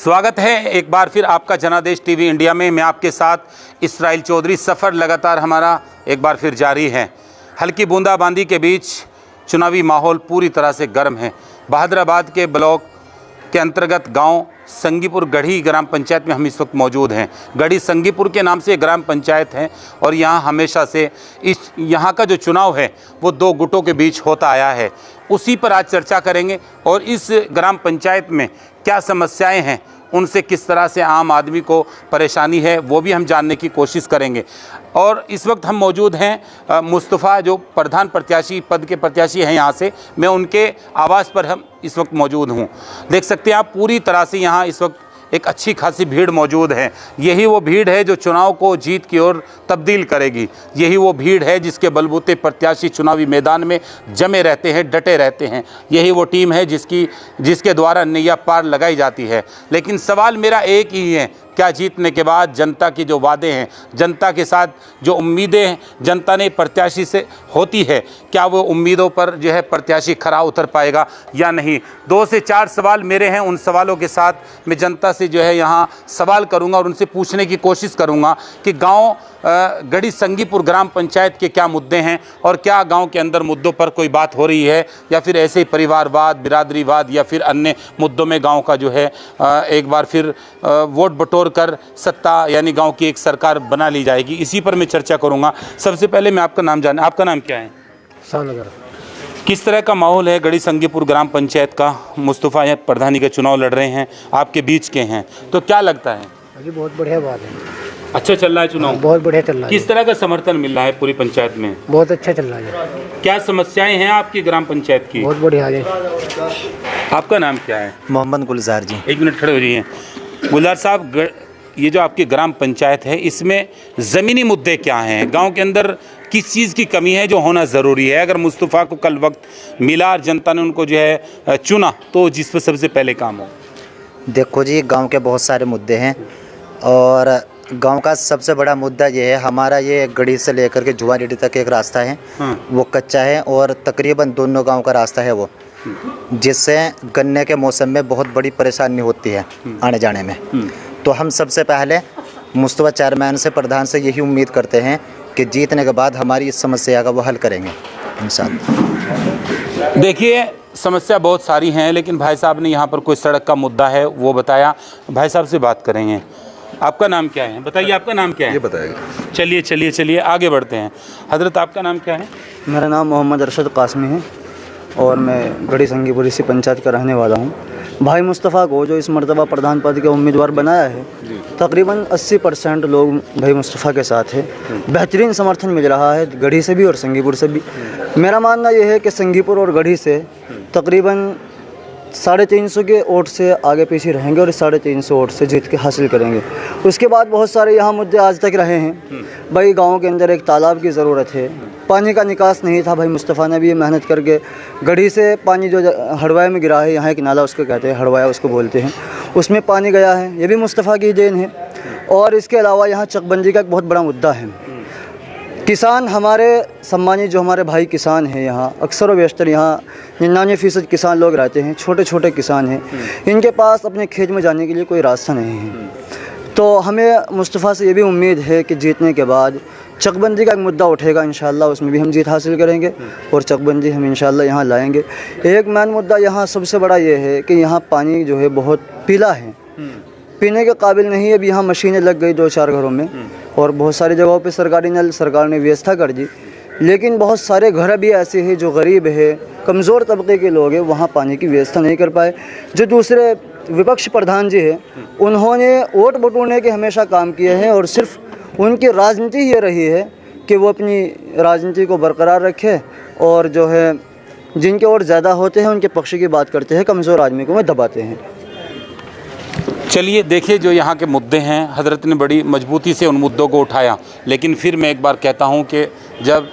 स्वागत है एक बार फिर आपका जनादेश टीवी इंडिया में। मैं आपके साथ इसराइल चौधरी। सफ़र लगातार हमारा एक बार फिर जारी है। हल्की बूंदाबांदी के बीच चुनावी माहौल पूरी तरह से गर्म है। बहादुराबाद के ब्लॉक के अंतर्गत गांव संगीपुर गढ़ी ग्राम पंचायत में हम इस वक्त मौजूद हैं। गढ़ी संगीपुर के नाम से ग्राम पंचायत है और यहाँ हमेशा से यहाँ का जो चुनाव है वो दो गुटों के बीच होता आया है। उसी पर आज चर्चा करेंगे और इस ग्राम पंचायत में क्या समस्याएं हैं, उनसे किस तरह से आम आदमी को परेशानी है वो भी हम जानने की कोशिश करेंगे। और इस वक्त हम मौजूद हैं मुस्तफ़ा जो प्रधान प्रत्याशी पद के प्रत्याशी हैं यहाँ से। मैं उनके आवास पर हम इस वक्त मौजूद हूँ। देख सकते हैं आप पूरी तरह से यहाँ इस वक्त एक अच्छी खासी भीड़ मौजूद है। यही वो भीड़ है जो चुनाव को जीत की ओर तब्दील करेगी। यही वो भीड़ है जिसके बलबूते प्रत्याशी चुनावी मैदान में जमे रहते हैं, डटे रहते हैं। यही वो टीम है जिसके द्वारा नैया पार लगाई जाती है। लेकिन सवाल मेरा एक ही है, क्या जीतने के बाद जनता के जो वादे हैं, जनता के साथ जो उम्मीदें जनता ने प्रत्याशी से होती है, क्या वो उम्मीदों पर जो है प्रत्याशी खरा उतर पाएगा या नहीं। 2 से 4 सवाल मेरे हैं। उन सवालों के साथ मैं जनता से जो है यहाँ सवाल करूँगा और उनसे पूछने की कोशिश करूँगा कि गाँव गढ़ी संगीपुर ग्राम पंचायत के क्या मुद्दे हैं और क्या गांव के अंदर मुद्दों पर कोई बात हो रही है या फिर ऐसे ही परिवारवाद, बिरादरीवाद या फिर अन्य मुद्दों में गांव का जो है एक बार फिर वोट बटोर कर सत्ता यानी गांव की एक सरकार बना ली जाएगी। इसी पर मैं चर्चा करूंगा। सबसे पहले मैं आपका नाम जाने, आपका नाम क्या है? सानगर। किस तरह का माहौल है गढ़ी संगीपुर ग्राम पंचायत का? मुस्तफ़ा यहाँ प्रधानी का चुनाव लड़ रहे हैं, आपके बीच के हैं, तो क्या लगता है? अजी बहुत बढ़िया बात है। अच्छा चल रहा है चुनाव? बहुत बढ़िया चल रहा है। किस तरह का समर्थन मिल रहा है पूरी पंचायत में? बहुत अच्छा चल रहा है। क्या समस्याएं हैं आपकी ग्राम पंचायत की? बहुत बढ़िया है। आपका नाम क्या है? मोहम्मद गुलजार जी। 1 मिनट खड़े हो जाइए। गुलजार साहब, ये जो आपकी ग्राम पंचायत है इसमें ज़मीनी मुद्दे क्या हैं? गांव के अंदर किस चीज़ की कमी है जो होना ज़रूरी है? अगर मुस्तफ़ा को कल वक्त मिला और जनता ने उनको जो है चुना तो जिस पर सबसे पहले काम हो। देखो जी, गांव के बहुत सारे मुद्दे हैं और गांव का सबसे बड़ा मुद्दा ये है, हमारा ये गढ़ी से लेकर के जुआरेडी तक एक रास्ता है। वो कच्चा है और तकरीबन दोनों गांव का रास्ता है वो, जिससे गन्ने के मौसम में बहुत बड़ी परेशानी होती है आने जाने में। तो हम सबसे पहले मुस्तफ़ा चेयरमैन से, प्रधान से यही उम्मीद करते हैं कि जीतने के बाद हमारी इस समस्या का वो हल करेंगे इंशाअल्लाह। देखिए समस्या बहुत सारी हैं, लेकिन भाई साहब ने यहाँ पर कोई सड़क का मुद्दा है वो बताया। भाई साहब से बात करेंगे। आपका नाम क्या है? बताइए आपका नाम क्या है? ये बताएगा। चलिए आगे बढ़ते हैं। हजरत आपका नाम क्या है? मेरा नाम मोहम्मद अरशद कासमी है और मैं गढ़ी संगीपुर इसी पंचायत का रहने वाला हूँ। भाई मुस्तफ़ा को जो इस मर्तबा प्रधान पद के उम्मीदवार बनाया है, तकरीबन 80% लोग भाई मुस्तफ़ा के साथ है। बेहतरीन समर्थन मिल रहा है गढ़ी से भी और संगीपुर से भी। मेरा मानना यह है कि संगीपुर और गढ़ी से तकरीबन 350 के वोट से आगे पीछे रहेंगे और 350 वोट से जीत के हासिल करेंगे। उसके बाद बहुत सारे यहाँ मुद्दे आज तक रहे हैं। भाई गांव के अंदर एक तालाब की ज़रूरत है, पानी का निकास नहीं था। भाई मुस्तफ़ा ने भी मेहनत करके गढ़ी से पानी जो हड़वाए में गिरा है, यहाँ एक नाला उसको कहते हैं, हड़वाया उसको बोलते हैं, उसमें पानी गया है, ये भी मुस्तफ़ा की देन है। और इसके अलावा यहाँ चकबंदी का एक बहुत बड़ा मुद्दा है। किसान हमारे सम्मानित जो हमारे भाई किसान हैं, यहाँ अक्सर व बेशतर यहाँ 99% किसान लोग रहते हैं, छोटे छोटे किसान हैं। इनके पास अपने खेत में जाने के लिए कोई रास्ता नहीं है। तो हमें मुस्तफ़ा से ये भी उम्मीद है कि जीतने के बाद चकबंदी का एक मुद्दा उठेगा, इंशाल्लाह उसमें भी हम जीत हासिल करेंगे और चकबंदी हम इंशाल्लाह यहाँ लाएंगे। एक मेन मुद्दा यहाँ सबसे बड़ा ये है कि यहाँ पानी जो है बहुत पीला है, पीने के काबिल नहीं है। अब यहाँ मशीनें लग गई 2-4 घरों में और बहुत सारी जगहों पे सरकारी नल सरकार ने व्यवस्था कर दी, लेकिन बहुत सारे घर भी ऐसे हैं जो गरीब है, कमज़ोर तबके के लोग हैं, वहाँ पानी की व्यवस्था नहीं कर पाए। जो दूसरे विपक्ष प्रधान जी हैं, उन्होंने वोट बटोरने के हमेशा काम किए हैं और सिर्फ उनकी राजनीति ये रही है कि वो अपनी राजनीति को बरकरार रखे और जो है जिनके वोट ज़्यादा होते हैं उनके पक्ष की बात करते हैं, कमज़ोर आदमी को वो दबाते हैं। चलिए देखिए जो यहाँ के मुद्दे हैं, हजरत ने बड़ी मजबूती से उन मुद्दों को उठाया। लेकिन फिर मैं एक बार कहता हूँ कि जब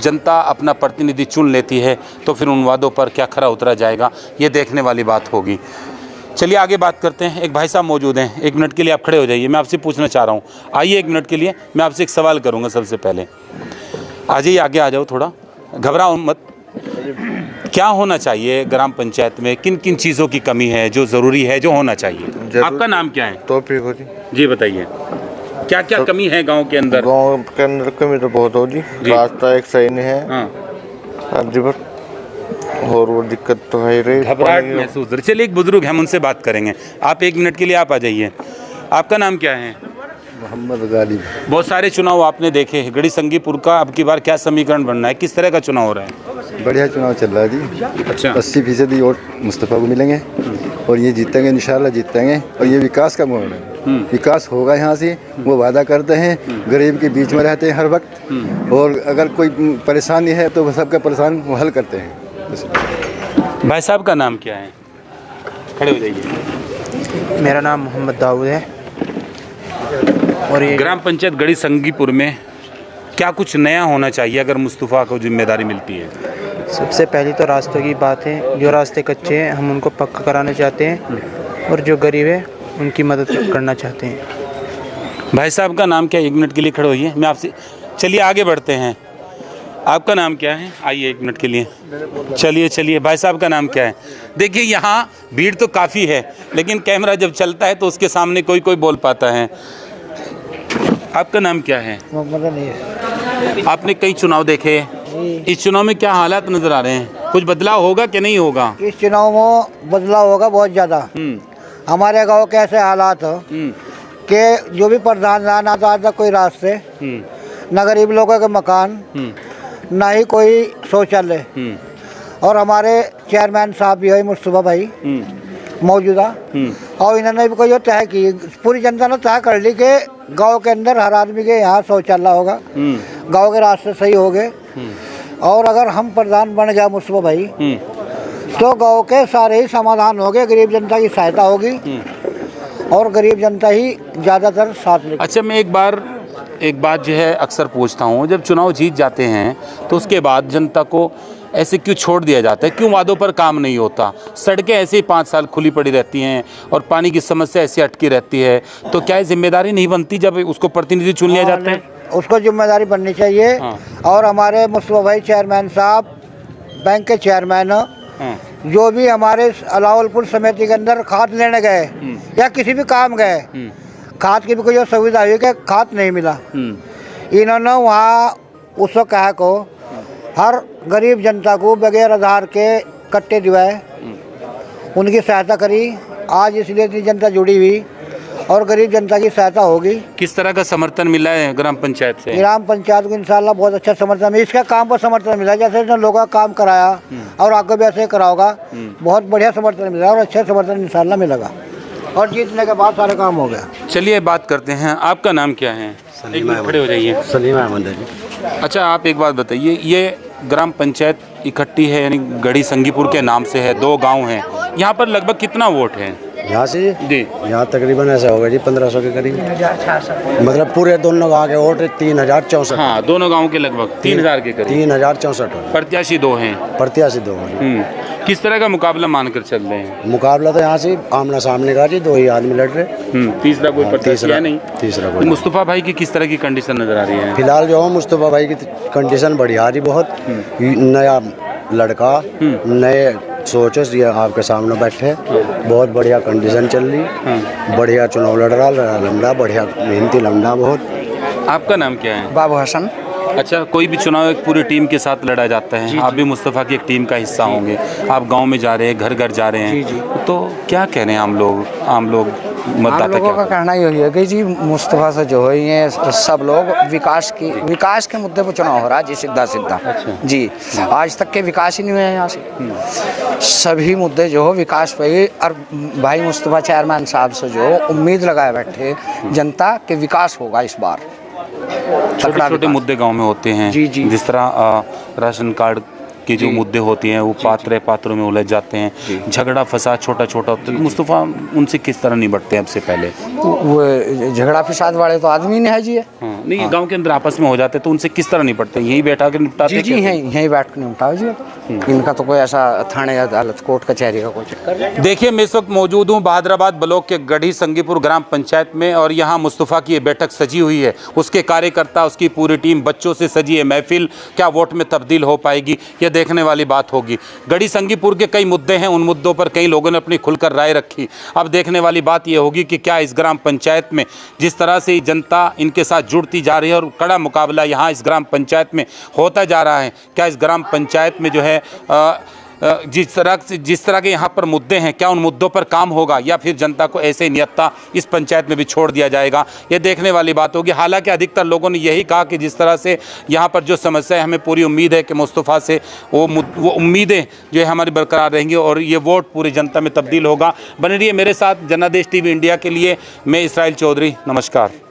जनता अपना प्रतिनिधि चुन लेती है तो फिर उन वादों पर क्या खरा उतरा जाएगा, ये देखने वाली बात होगी। चलिए आगे बात करते हैं। एक भाई साहब मौजूद हैं, 1 मिनट के लिए आप खड़े हो जाइए। मैं आपसे पूछना चाह रहा हूँ, आइए 1 मिनट के लिए। मैं आपसे एक सवाल करूँगा। सबसे पहले आ जाइए, आगे आ जाओ, थोड़ा घबराओ मत। क्या होना चाहिए ग्राम पंचायत में, किन किन चीज़ों की कमी है जो ज़रूरी है, जो होना चाहिए? आपका नाम क्या है? तौफीक हो जी। जी बताइए, क्या क्या कमी है गांव के अंदर? गाँव के अंदर कमी तो बहुत हो जी। रास्ता एक सही नहीं है। हाँ, जी बस, और वो दिक्कत तो है ही रही। घबराहट महसूस हो रही। चलिए एक बुजुर्ग हैं, उनसे बात करेंगे। आप 1 मिनट के लिए आप आ जाइए। आपका नाम क्या है? मोहम्मद गालिब। बहुत सारे चुनाव आपने देखे हैं, गढ़ी संगीपुर का अब की बार क्या समीकरण बनना है, किस तरह का चुनाव हो रहा है? बढ़िया चुनाव चल रहा है जी। अच्छा, 80% वोट मुस्तफ़ा को मिलेंगे और ये जीतेंगे, इंशाल्लाह जीतेंगे। और ये विकास का मोड़ है, विकास होगा यहाँ से, वो वादा करते हैं। गरीब के बीच में रहते हैं हर वक्त, और अगर कोई परेशानी है तो वो सबका परेशान वो हल करते हैं। भाई साहब का नाम क्या है? खड़े हो जाइए। मेरा नाम मोहम्मद दाऊद है। और ये ग्राम पंचायत गढ़ी संगीपुर में क्या कुछ नया होना चाहिए अगर मुस्तफ़ा को जिम्मेदारी मिलती है? सबसे पहली तो रास्तों की बात है। जो रास्ते कच्चे हैं हम उनको पक्का कराना चाहते हैं, और जो गरीब है उनकी मदद करना चाहते हैं। भाई साहब का नाम क्या है? 1 मिनट के लिए खड़े होइए, मैं आपसे, चलिए आगे बढ़ते हैं। आपका नाम क्या है? आइए 1 मिनट के लिए। चलिए भाई साहब का नाम क्या है? देखिए यहाँ भीड़ तो काफ़ी है, लेकिन कैमरा जब चलता है तो उसके सामने कोई कोई बोल पाता है। आपका नाम क्या है? आपने कई चुनाव देखे, इस चुनाव में क्या हालात नजर आ रहे हैं? कुछ बदलाव होगा कि नहीं होगा? इस चुनाव में बदलाव होगा बहुत ज़्यादा। हमारे गांव के ऐसे हालात हो कि जो भी प्रधान ना तो आता कोई रास्ते, न गरीब लोगों के मकान, ना ही कोई शौचालय। और हमारे चेयरमैन साहब भी है मुस्तफ़ा भाई मौजूदा, और इन्होंने भी कोई तय की, पूरी जनता ने तय कर ली कि गांव के अंदर हर आदमी के यहाँ शौचालय होगा, गांव के रास्ते सही हो गए। और अगर हम प्रधान बन गया मुस्तफ़ा भाई, तो गांव के सारे ही समाधान हो गए, गरीब जनता की सहायता होगी और गरीब जनता ही ज़्यादातर साथ लेगी। अच्छा, मैं एक बात जो है अक्सर पूछता हूँ, जब चुनाव जीत जाते हैं तो उसके बाद जनता को ऐसे क्यों छोड़ दिया जाता है? क्यों वादों पर काम नहीं होता? सड़कें ऐसे ही 5 साल खुली पड़ी रहती हैं और पानी की समस्या ऐसी अटकी रहती है, तो क्या ये जिम्मेदारी नहीं बनती जब उसको प्रतिनिधि चुन लिया जाता है? उसको जिम्मेदारी बननी चाहिए। और हमारे मुस्तफ़ा भाई चेयरमैन साहब बैंक के चेयरमैन, जो भी हमारे अलावलपुर समिति के अंदर खाद लेने गए या किसी भी काम गए, खाद की भी कोई सुविधा हुई कि खाद नहीं मिला, इन्होंने वहाँ उसको कहा को हर गरीब जनता को बगैर आधार के कट्टे दिवाए, उनकी सहायता करी। आज इसलिए इतनी जनता जुड़ी हुई और गरीब जनता की सहायता होगी। किस तरह का समर्थन मिला है ग्राम पंचायत से? ग्राम पंचायत को इंशाल्लाह बहुत अच्छा समर्थन मिला, इसका काम पर समर्थन मिला। जैसे इसने लोगों का काम कराया और आगे भी ऐसे कराओगा, बहुत बढ़िया समर्थन मिला और अच्छा समर्थन इंशाल्लाह मिलेगा। और जीतने के बाद सारे काम हो गया। चलिए बात करते हैं। आपका नाम क्या है? एक मिनट खड़े हो जाइए। सलीम अहमद जी। अच्छा, आप एक बात बताइए, ये ग्राम पंचायत इकट्ठी है यानी गढ़ी संगीपुर के नाम से है, 2 गांव हैं, यहाँ पर लगभग कितना वोट है? यहाँ से जी, यहाँ तकरीबन ऐसा होगा जी 1500 के करीब, मतलब पूरे दोनों गाँव के वोट 3064। हाँ, दोनों गांव के लगभग 3000 के करीब। 3064 प्रत्याशी 2 हैं। प्रत्याशी 2। किस तरह का मुकाबला मानकर चल रहे हैं? मुकाबला तो यहाँ से आमना सामने का जी, 2 ही आदमी लड़ रहे। तीसरा कोई प्रत्याशी है नहीं? तीसरा तो कोई। मुस्तफ़ा भाई की किस तरह की कंडीशन नजर आ रही है? फिलहाल जो है मुस्तफ़ा भाई की कंडीशन बढ़िया जी, बहुत नया लड़का, नए सोच ये आपके सामने बैठे, बहुत बढ़िया कंडीशन चल रही, बढ़िया चुनाव लड़ रहा लंबा, बढ़िया मेहनती लंबा बहुत। आपका नाम क्या है? बाबू हसन। अच्छा, कोई भी चुनाव एक पूरी टीम के साथ लड़ा जाता है, आप भी मुस्तफ़ा की एक टीम का हिस्सा होंगे, आप गांव में जा रहे हैं, घर घर जा रहे हैं, तो क्या कह रहे हैं आम लोग मतदाता? लोगों का कहना यही है कि जी मुस्तफ़ा से जो है ये सब लोग विकास के मुद्दे पर चुनाव हो रहा है जी, सीधा जी। आज तक के विकास ही नहीं हुए यहाँ से, सभी मुद्दे जो हो विकास पे ही। और भाई मुस्तफ़ा चेयरमैन साहब से जो उम्मीद लगाए बैठे जनता के विकास होगा इस बार। छोटे छोटे मुद्दे गांव में होते हैं जी, जी। जिस तरह राशन कार्ड के जो मुद्दे होते हैं वो पात्रों में उलझ जाते हैं, झगड़ा फसाद छोटा छोटा होता है, मुस्तफ़ा उनसे किस तरह निपटते हैं? अब से पहले वो झगड़ा फसाद वाले तो आदमी नहीं है जी, नहीं, ये गांव के अंदर आपस में हो जाते तो उनसे किस तरह निपटते? यही बैठा के निपटाते? जी जी यहीं बैठ कर निपटाओ जी। इनका तो कोई ऐसा थाने अदालत कोर्ट कचहरी का कोई चक्कर नहीं। देखिए, मैं इस वक्त मौजूद हूँ बहादुराबाद ब्लॉक के गढ़ी संगीपुर ग्राम पंचायत में, और यहाँ मुस्तफ़ा की ये बैठक सजी हुई है। उसके कार्यकर्ता, उसकी पूरी टीम, बच्चों से सजी है महफिल। क्या वोट में तब्दील हो पाएगी, ये देखने वाली बात होगी। गढ़ी संगीपुर के कई मुद्दे हैं, उन मुद्दों पर कई लोगों ने अपनी खुलकर राय रखी। अब देखने वाली बात ये होगी कि क्या इस ग्राम पंचायत में जिस तरह से जनता इनके साथ जुड़ती जा रही है और कड़ा मुकाबला यहाँ इस ग्राम पंचायत में होता जा रहा है, क्या इस ग्राम पंचायत में जो है जिस तरह के यहाँ पर मुद्दे हैं, क्या उन मुद्दों पर काम होगा या फिर जनता को ऐसे नियत्ता इस पंचायत में भी छोड़ दिया जाएगा, ये देखने वाली बात होगी। हालांकि अधिकतर लोगों ने यही कहा कि जिस तरह से यहाँ पर जो समस्या है, हमें पूरी उम्मीद है कि मुस्तफ़ा से वो उम्मीदें जो है हमारी बरकरार रहेंगी और ये वोट पूरी जनता में तब्दील होगा। बने रहिए मेरे साथ। जनादेश टीवी इंडिया के लिए मैं इसराइल चौधरी, नमस्कार।